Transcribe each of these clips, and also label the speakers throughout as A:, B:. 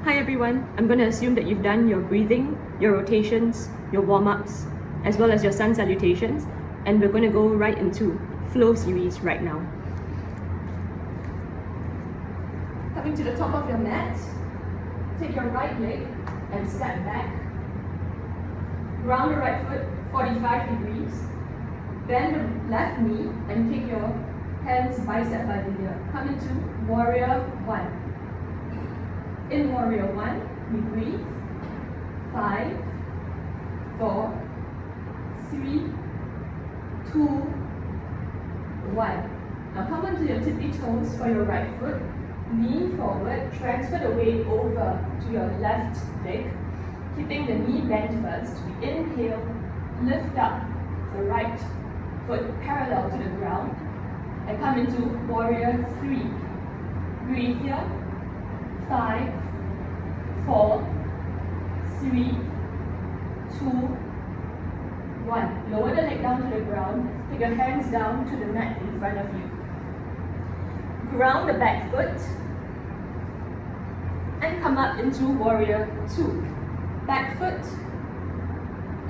A: Hi everyone, I'm going to assume that you've done your breathing, your rotations, your warm-ups, as well as your sun salutations, and we're going to go right into flow series right now. Coming to the top of your mat, take your right leg and step back. Ground the right foot 45 degrees. Bend the left knee and take your hands bicep by the ear. Come into warrior one. In warrior one, we breathe. 5, 4, 3, 2, 1. Now come onto your tippy toes for your right foot. Lean forward, transfer the weight over to your left leg, keeping the knee bent first. We inhale, lift up the right foot parallel to the ground, and come into warrior 3. Breathe here. 5, 4, 3, 2, 1. Lower the leg down to the ground. Take your hands down to the mat in front of you. Ground the back foot and come up into warrior 2. Back foot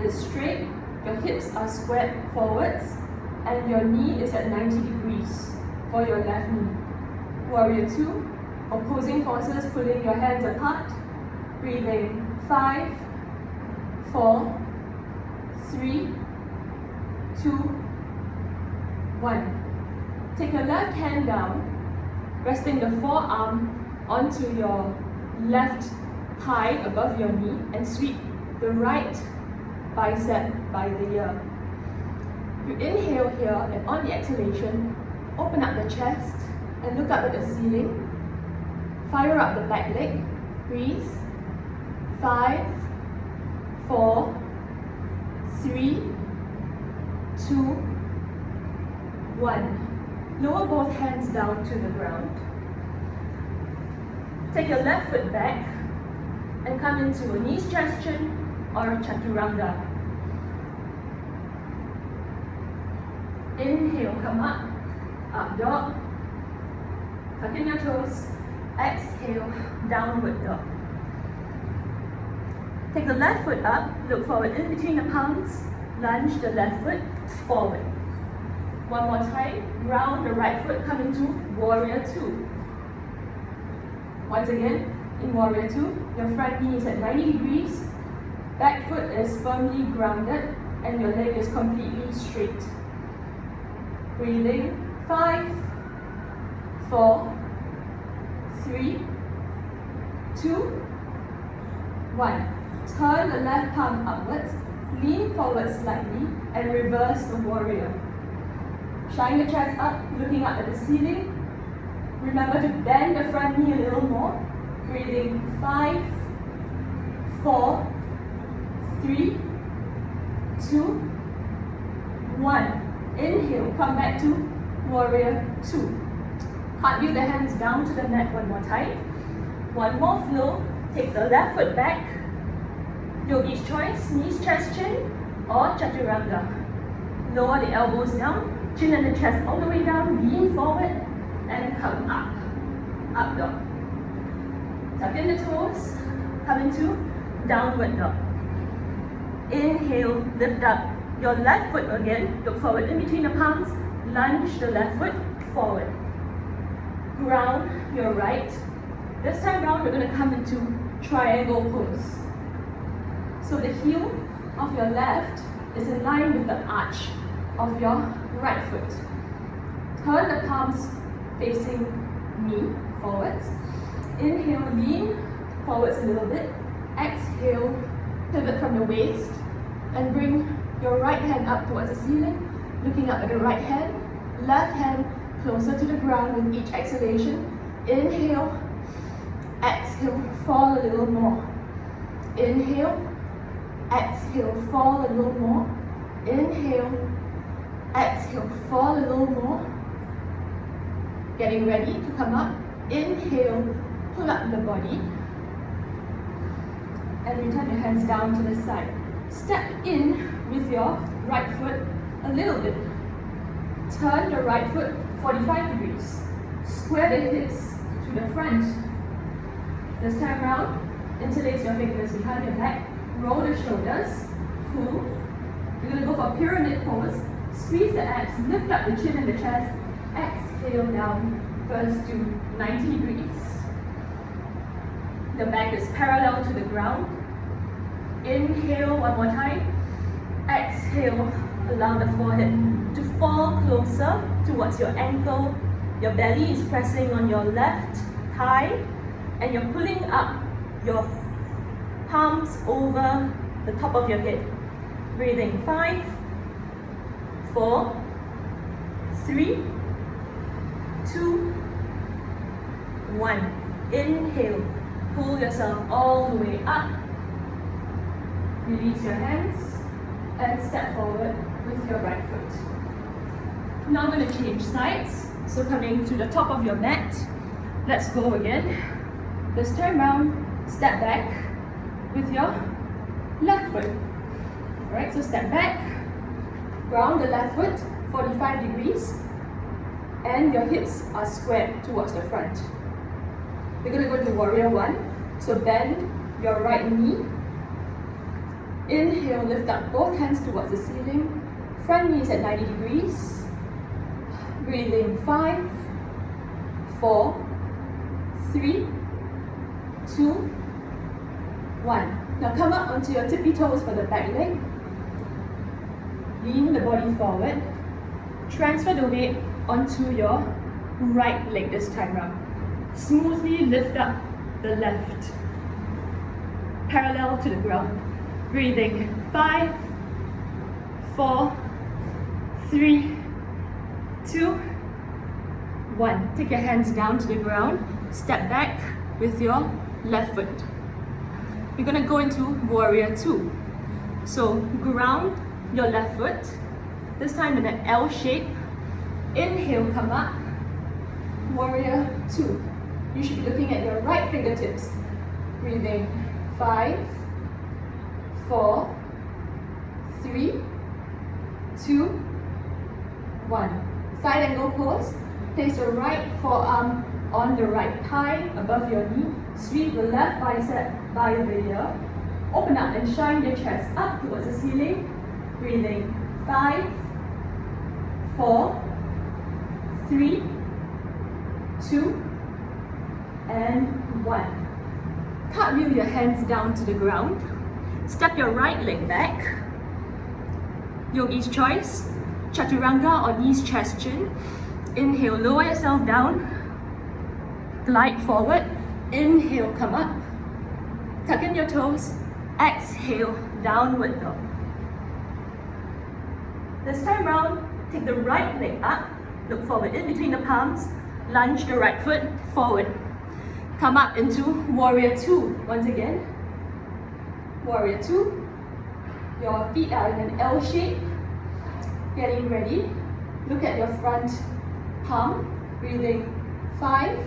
A: is straight, your hips are squared forwards, and your knee is at 90 degrees for your left knee. Warrior 2. Opposing forces, pulling your hands apart. Breathing. 5, 4, 3, 2, 1. Take your left hand down, resting the forearm onto your left thigh above your knee, and sweep the right bicep by the ear. You inhale here, and on the exhalation, open up the chest and look up at the ceiling. Fire up the back leg. Breathe. 5, 4, 3, 2, 1. Lower both hands down to the ground. Take your left foot back and come into a knees, chest, chin, or chaturanga. Inhale, come up dog. Tuck in your toes. Exhale, downward dog. Take the left foot up, look forward in between the palms, lunge the left foot forward. One more time, ground the right foot, come into warrior 2. Once again, in warrior 2, your front knee is at 90 degrees, back foot is firmly grounded, and your leg is completely straight. Breathing. 5, 4, 3, 2, 1. Turn the left palm upwards, lean forward slightly, and reverse the warrior. Shine the chest up, looking up at the ceiling. Remember to bend the front knee a little more. Breathing. 5, 4, 3, 2, 1. Inhale, come back to warrior 2. Hug the hands down to the mat one more time. One more flow. Take the left foot back. Yogi's choice, knees, chest, chin, or chaturanga. Lower the elbows down, chin and the chest all the way down, lean forward, and come up. Up dog. Tuck in the toes, come into downward dog. Inhale, lift up your left foot again, look forward in between the palms, lunge the left foot forward. Ground your right. This time round, we're going to come into triangle pose. So the heel of your left is in line with the arch of your right foot. Turn the palms facing me forwards. Inhale, lean forwards a little bit. Exhale, pivot from the waist and bring your right hand up towards the ceiling, looking up at the right hand. Left hand closer to the ground with each exhalation. Inhale, exhale, fall a little more. Inhale, exhale, fall a little more. Inhale, exhale, fall a little more. Getting ready to come up. Inhale, pull up the body. And return your hands down to the side. Step in with your right foot a little bit. Turn the right foot 45 degrees. Square the hips to the front. This time round, interlace your fingers behind your back, roll the shoulders, pull. You're going to go for a pyramid pose. Squeeze the abs, lift up the chin and the chest, exhale down first to 90 degrees. The back is parallel to the ground. Inhale one more time. Exhale, allow the forehead to fall closer towards your ankle. Your belly is pressing on your left thigh and you're pulling up your palms over the top of your head. Breathing 5, 4, 3, 2, 1. Inhale, pull yourself all the way up. Release your hands and step forward with your right foot. Now I'm going to change sides. So coming to the top of your mat, let's go again. This time round, step back with your left foot. Alright, so step back, ground the left foot 45 degrees, and your hips are squared towards the front. We're going to go to warrior 1. So bend your right knee. Inhale, lift up both hands towards the ceiling. Front knee is at 90 degrees. Breathing 5, 4, 3, 2, 1. Now come up onto your tippy toes for the back leg. Lean the body forward. Transfer the weight onto your right leg this time round. Smoothly lift up the left, parallel to the ground. Breathing 5, 4, 3, 2, 1. Take your hands down to the ground. Step back with your left foot. You're going to go into warrior 2. So ground your left foot. This time in an L shape. Inhale, come up. Warrior 2. You should be looking at your right fingertips. Breathing 5, 4, 3, 2, 1. Side angle pose. Place your right forearm on the right thigh above your knee. Sweep the left bicep by the ear. Open up and shine your chest up towards the ceiling. Breathing 5, 4, 3, 2, and 1. Cartwheel your hands down to the ground. Step your right leg back. Yogi's choice. Chaturanga or knees, chest, chin. Inhale, lower yourself down. Glide forward. Inhale, come up. Tuck in your toes. Exhale, downward dog. This time round, take the right leg up. Look forward in between the palms. Lunge the right foot forward. Come up into warrior 2. Once again. Warrior 2. Your feet are in an L shape. Getting ready. Look at your front palm. Breathing 5,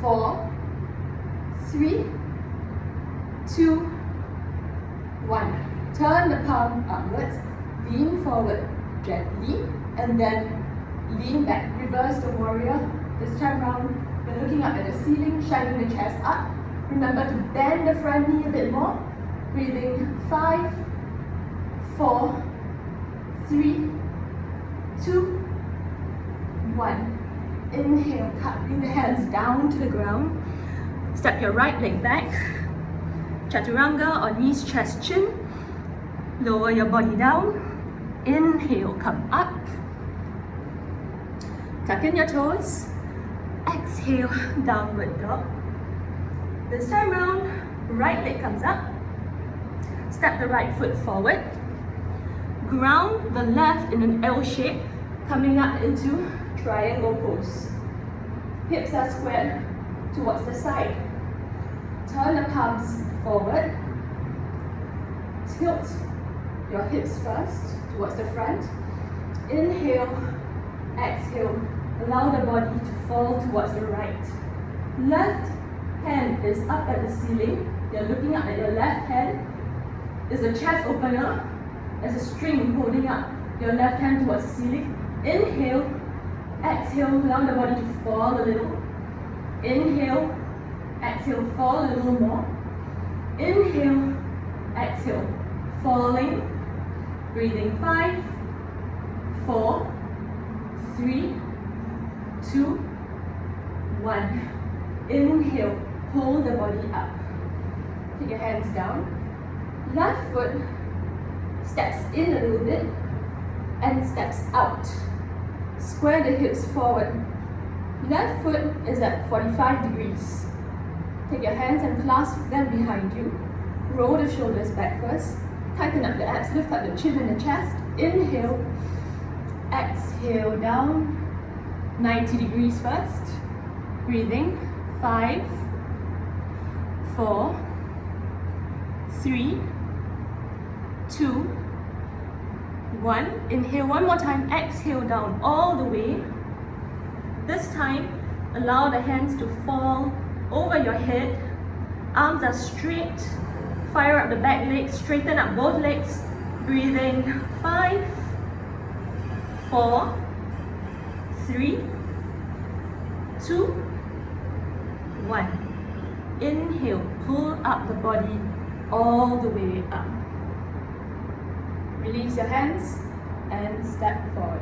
A: 4, 3, 2, 1. Turn the palm upwards. Lean forward gently and then lean back. Reverse the warrior. This time round, you're looking up at the ceiling, shining the chest up. Remember to bend the front knee a bit more. Breathing 5, 4, 3, 2, 1. Inhale, bring the hands down to the ground. Step your right leg back. Chaturanga or knees, chest, chin. Lower your body down. Inhale, come up. Tuck in your toes. Exhale, downward dog. This time round, right leg comes up. Step the right foot forward. Ground the left in an L shape, coming up into triangle pose. Hips are squared towards the side. Turn the palms forward. Tilt your hips first towards the front. Inhale, exhale. Allow the body to fall towards the right. Left hand is up at the ceiling. You're looking up at your left hand. There's a chest opener. There's a string holding up your left hand towards the ceiling. Inhale, exhale, allow the body to fall a little. Inhale, exhale. exhale, fall a little more. Inhale, exhale, falling. Breathing 5, 4, 3, 2, 1. Inhale, pull the body up. Take your hands down. Left foot steps in a little bit and steps out. Square the hips forward. Left foot is at 45 degrees. Take your hands and clasp them behind you. Roll the shoulders back first. Tighten up the abs, lift up the chin and the chest. Inhale, exhale down. 90 degrees first. Breathing. 5, 4, 3, 2, 1. Inhale one more time, exhale down all the way. This time, allow the hands to fall over your head. Arms are straight. Fire up the back legs, straighten up both legs. Breathing 5, 4, 3, 2, 1. Inhale, pull up the body all the way up. Release your hands and step forward.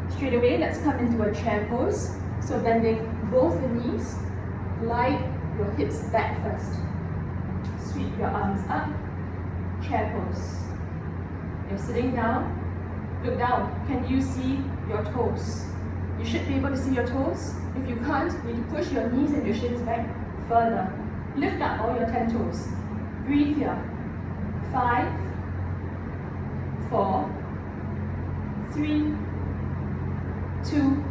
A: Straight away, let's come into a chair pose. So bending both the knees, glide your hips back first. Sweep your arms up, chair pose. You're sitting down, look down. Can you see your toes? You should be able to see your toes. If you can't, you need to push your knees and your shins back further. Lift up all your 10 toes. Breathe here. 5, 4, 3, 2,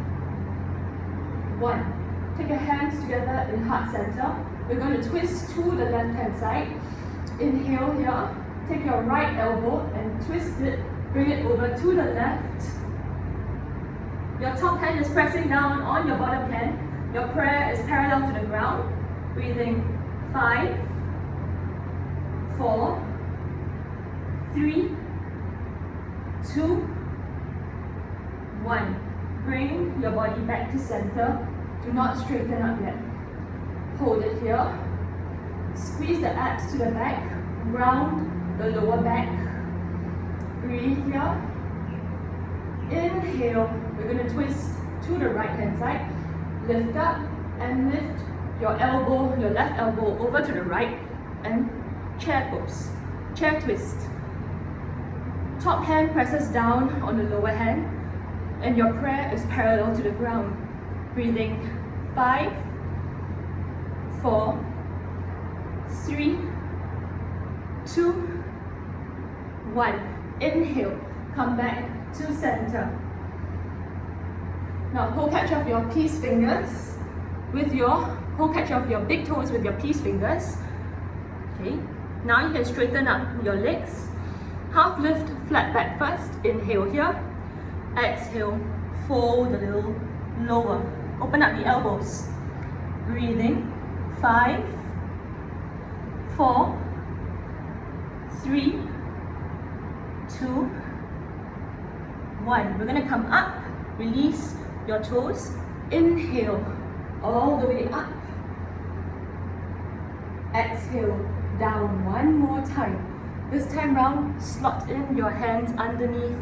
A: 1. Take your hands together in heart center. We're going to twist to the left hand side. Inhale here. Take your right elbow and twist it. Bring it over to the left. Your top hand is pressing down on your bottom hand. Your prayer is parallel to the ground. Breathing 5, 4, 3, 2, 1. Bring your body back to center. Do not straighten up yet. Hold it here. Squeeze the abs to the back. Round the lower back. Breathe here. Inhale. We're going to twist to the right hand side. Lift up and lift your elbow, your left elbow over to the right and chair pose. Chair twist. Top hand presses down on the lower hand and your prayer is parallel to the ground. Breathing 5, 4, 3, 2, 1. Inhale. Come back to center. Now hold catch of your peace fingers with hold catch of your big toes with your peace fingers. Okay. Now you can straighten up your legs. Half lift, flat back first. Inhale here. Exhale, fold a little lower. Open up the elbows. Breathing. 5, 4, 3, 2, 1. We're going to come up. Release your toes. Inhale all the way up. Exhale down one more time. This time round, slot in your hands underneath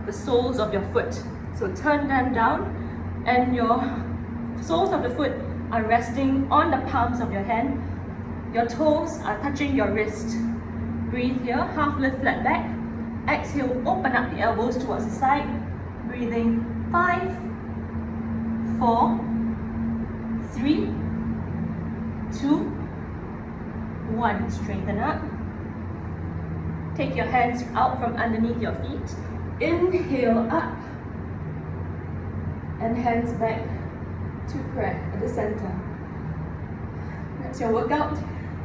A: the soles of your foot. So turn them down and your soles of the foot are resting on the palms of your hand. Your toes are touching your wrist. Breathe here, half lift flat back. Exhale, open up the elbows towards the side. Breathing 5, 4, 3, 2, 1. Straighten up. Take your hands out from underneath your feet. Inhale up. And hands back to prayer at the center. That's your workout.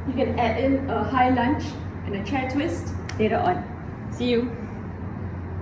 A: You can add in a high lunge and a chair twist later on. See you.